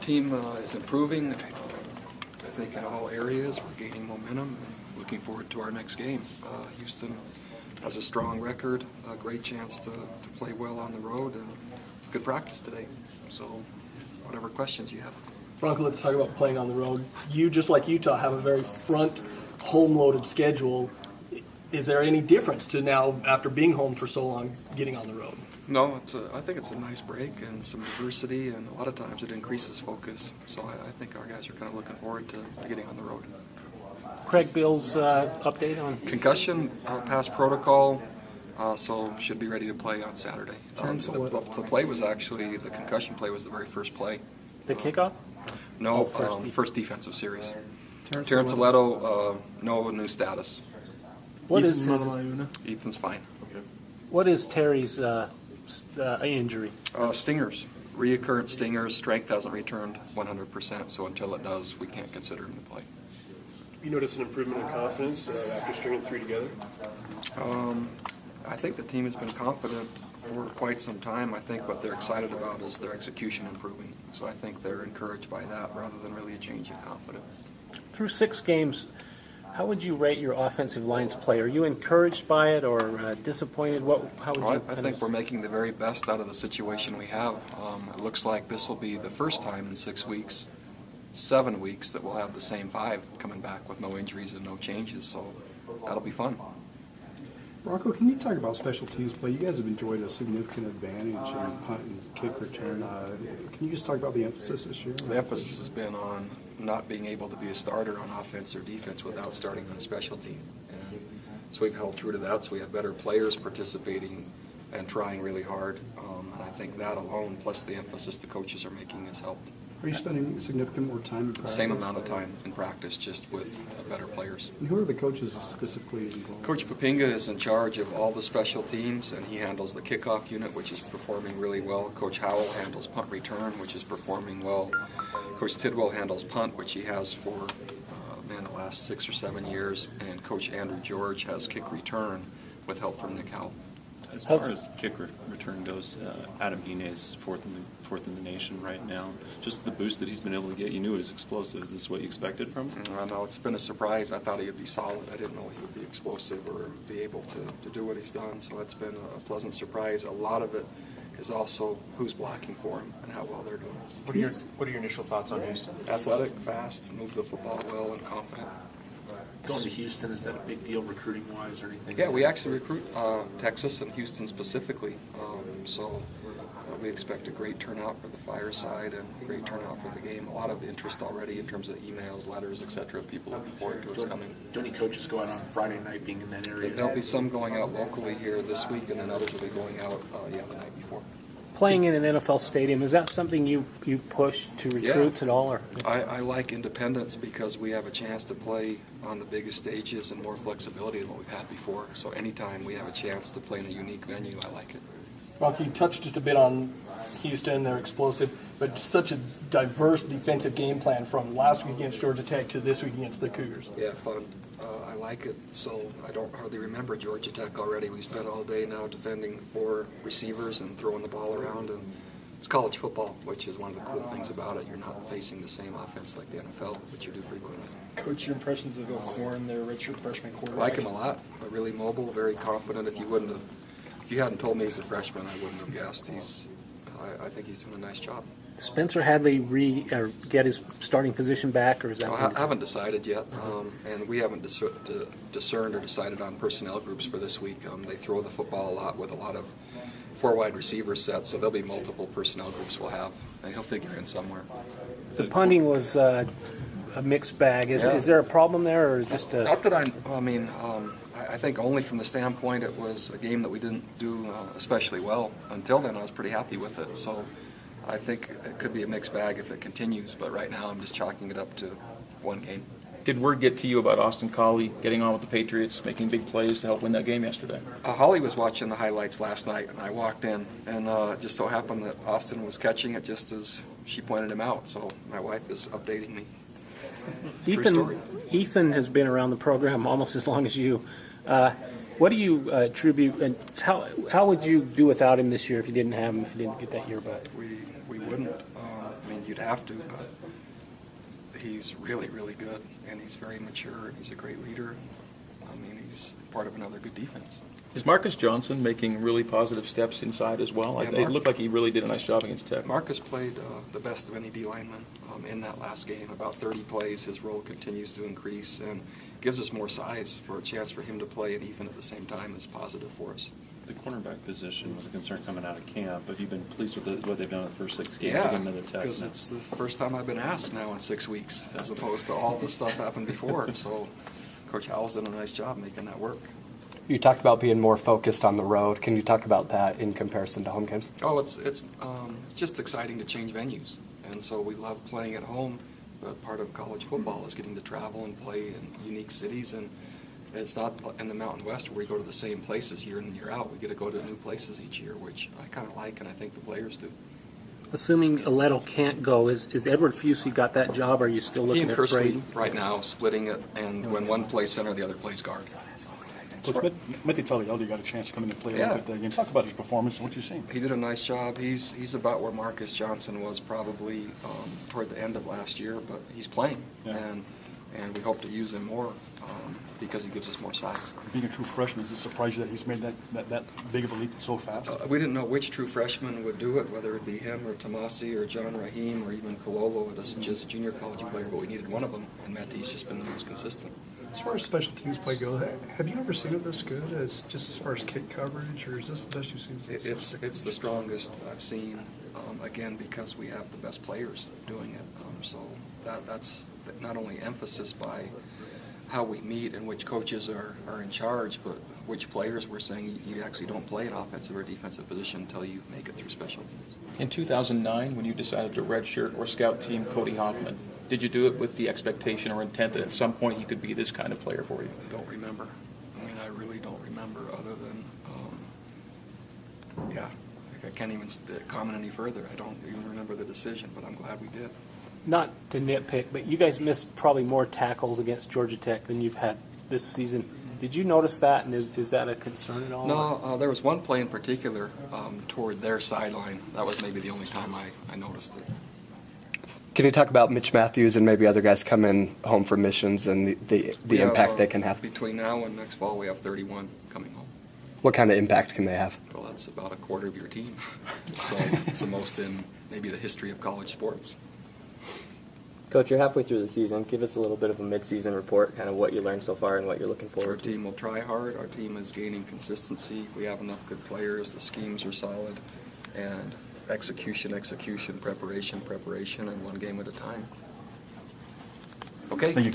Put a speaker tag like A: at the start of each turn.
A: team is improving, I think, in all areas. We're gaining momentum and looking forward to our next game. Houston has a strong record, a great chance to play well on the road, and good practice today. So whatever questions you have.
B: Bronco, let's talk about playing on the road. You, just like Utah, have a very front, home-loaded schedule. Is there any difference to now, after being home for so long, getting on the road?
A: No, I think it's a nice break and some diversity, and a lot of times it increases focus. So I think our guys are kind of looking forward to getting on the road.
C: Craig Bill's update on
A: concussion, past protocol, so should be ready to play on Saturday. The play was actually, the concussion play was the very first play.
C: The kickoff?
A: No, first defensive series. Terrence Aledo, no new status.
C: What is his?
A: Ethan's fine.
D: Okay.
C: What is Terry's injury?
A: Stingers, reoccurrent stingers. Strength hasn't returned 100%, so until it does, we can't consider him to play.
D: You notice an improvement in confidence after stringing three together?
A: I think the team has been confident for quite some time. I think what they're excited about is their execution improving. So I think they're encouraged by that rather than really a change in confidence.
C: Through 6 games, how would you rate your offensive line's play? Are you encouraged by it or disappointed? How would you?
A: I think we're making the very best out of the situation we have. It looks like this will be the first time in 6 weeks, 7 weeks, that we'll have the same 5 coming back with no injuries and no changes. So that'll be fun.
E: Bronco, can you talk about special teams play? You guys have enjoyed a significant advantage in punt and kick return. Can you just talk about the emphasis this year?
A: The emphasis has been on not being able to be a starter on offense or defense without starting on a special team. And so we've held true to that, so we have better players participating and trying really hard. And I think that alone, plus the emphasis the coaches are making, has helped.
E: Are you spending significant more time in practice?
A: Same amount of time in practice, just with better players.
E: And who are the coaches specifically involved?
A: Coach Papinga is in charge of all the special teams, and he handles the kickoff unit, which is performing really well. Coach Howell handles punt return, which is performing well. Coach Tidwell handles punt, which he has for the last 6 or 7 years. And Coach Andrew George has kick return with help from Nick Howell.
F: As far as kick return goes, Adam Hine is fourth in the nation right now. Just the boost that he's been able to get, you knew it was explosive. Is this what you expected from him?
A: No, it's been a surprise. I thought he would be solid. I didn't know he would be explosive or be able to do what he's done. So it's been a pleasant surprise. A lot of it is also who's blocking for him and how well they're doing.
G: What are your initial thoughts on Houston?
A: Athletic, fast, move the football well, and confident.
G: Going to Houston, is that a big deal recruiting-wise or anything?
A: Yeah, we actually recruit Texas and Houston specifically. So we expect a great turnout for the Fireside and a great turnout for the game. A lot of interest already in terms of emails, letters, etc. People looking forward to us coming.
G: Do any coaches go out on Friday night being in that area?
A: There'll be some going out locally here this week, and then others will be going out the night before.
C: Playing in an NFL stadium, is that something you push to recruits at all? Or?
A: I like independence because we have a chance to play on the biggest stages and more flexibility than what we've had before. So anytime we have a chance to play in a unique venue, I like it.
B: Rocky, you touched just a bit on Houston, they're explosive, but such a diverse defensive game plan from last week against Georgia Tech to this week against the Cougars.
A: Yeah, fun. I like it. So I don't hardly remember Georgia Tech already. We spent all day now defending 4 receivers and throwing the ball around, and it's college football, which is one of the cool things about it. You're not facing the same offense like the NFL, which you do frequently.
H: Coach, your impressions of O'Korn, their redshirt freshman quarterback?
A: I like him a lot. Really mobile, very confident. If you hadn't told me he's a freshman, I wouldn't have guessed. I think he's doing a nice job.
C: Spencer Hadley get his starting position back, or is that?
A: I haven't decided yet, and we haven't discerned or decided on personnel groups for this week. They throw the football a lot with a lot of 4 wide receiver sets, so there'll be multiple personnel groups we'll have, and he'll figure in somewhere.
C: The punting was a mixed bag. Is there a problem there, or just a?
A: Not that I think only from the standpoint it was a game that we didn't do especially well. Until then, I was pretty happy with it. So I think it could be a mixed bag if it continues, but right now I'm just chalking it up to one game.
I: Did word get to you about Austin Collie getting on with the Patriots, making big plays to help win that game yesterday?
A: Holly was watching the highlights last night, and I walked in, and it just so happened that Austin was catching it just as she pointed him out. So my wife is updating me.
C: Ethan has been around the program almost as long as you. What do you attribute, and how would you do without him this year if you didn't have him, if you didn't get that year back?
A: We wouldn't. I mean, you'd have to, but he's really, really good, and he's very mature, and he's a great leader. I mean, he's part of another good defense.
I: Is Marcus Johnson making really positive steps inside as well?
A: Yeah,
I: It looked like he really did a nice job against Tech.
A: Marcus played the best of any D lineman in that last game. About 30 plays. His role continues to increase and gives us more size for a chance for him to play and Ethan at the same time is positive for us.
F: The cornerback position was a concern coming out of camp. Have you been pleased with what they've done in the first 6 games?
A: Yeah,
F: Again, another test
A: because
F: now.
A: it's the first time I've been asked now in 6 weeks, as opposed to all the stuff happened before. So Coach Howell's done a nice job making that work.
J: You talked about being more focused on the road. Can you talk about that in comparison to home games?
A: Oh, it's just exciting to change venues, and so we love playing at home. But part of college football is getting to travel and play in unique cities, and it's not in the Mountain West where we go to the same places year in and year out. We get to go to new places each year, which I kind of like, and I think the players do.
C: Assuming Aletto can't go, is Edward Fusey got that job, or are you still
A: He
C: looking
A: and
C: at
A: Kersley
C: Braden?
A: right now splitting it, and when one plays center, the other plays guard.
E: Coach, Metti got a chance to come in and play a
A: Yeah.
E: little bit again. Talk about his performance and what you've seen.
A: He did a nice job. He's about where Marcus Johnson was probably toward the end of last year, but he's playing,
E: Yeah.
A: and we hope to use him more because he gives us more size.
E: Being a true freshman, is it surprising that he's made that big of a leap so fast?
A: We didn't know which true freshman would do it, whether it be him or Tomasi or John Rahim or even Kololo as a junior college player, but we needed one of them, and Matty's just been the most consistent.
E: As far as special teams play goes, have you ever seen it this good, as far as kick coverage, or is this the best you've seen?
A: It's the strongest I've seen, again, because we have the best players doing it. So that's not only emphasis by how we meet and which coaches are in charge, but which players we're saying you actually don't play an offensive or defensive position until you make it through special teams.
I: In 2009, when you decided to redshirt or scout team Cody Hoffman, did you do it with the expectation or intent that at some point he could be this kind of player for you?
A: Don't remember. I mean, I really don't remember other than, I can't even comment any further. I don't even remember the decision, but I'm glad we did.
C: Not to nitpick, but you guys missed probably more tackles against Georgia Tech than you've had this season. Did you notice that, and is that a concern at all?
A: No, there was one play in particular toward their sideline. That was maybe the only time I noticed it.
J: Can you talk about Mitch Matthews and maybe other guys coming home from missions and the
A: We have,
J: impact they can have?
A: Between now and next fall, we have 31 coming home.
J: What kind of impact can they have?
A: Well, that's about a quarter of your team. So it's the most in maybe the history of college sports.
K: Coach, you're halfway through the season. Give us a little bit of a mid-season report, kind of what you learned so far and what you're looking
A: Our
K: forward to.
A: team will try hard. Our team is gaining consistency. We have enough good players. The schemes are solid. And execution, preparation, and one game at a time. Okay?
E: Thank you.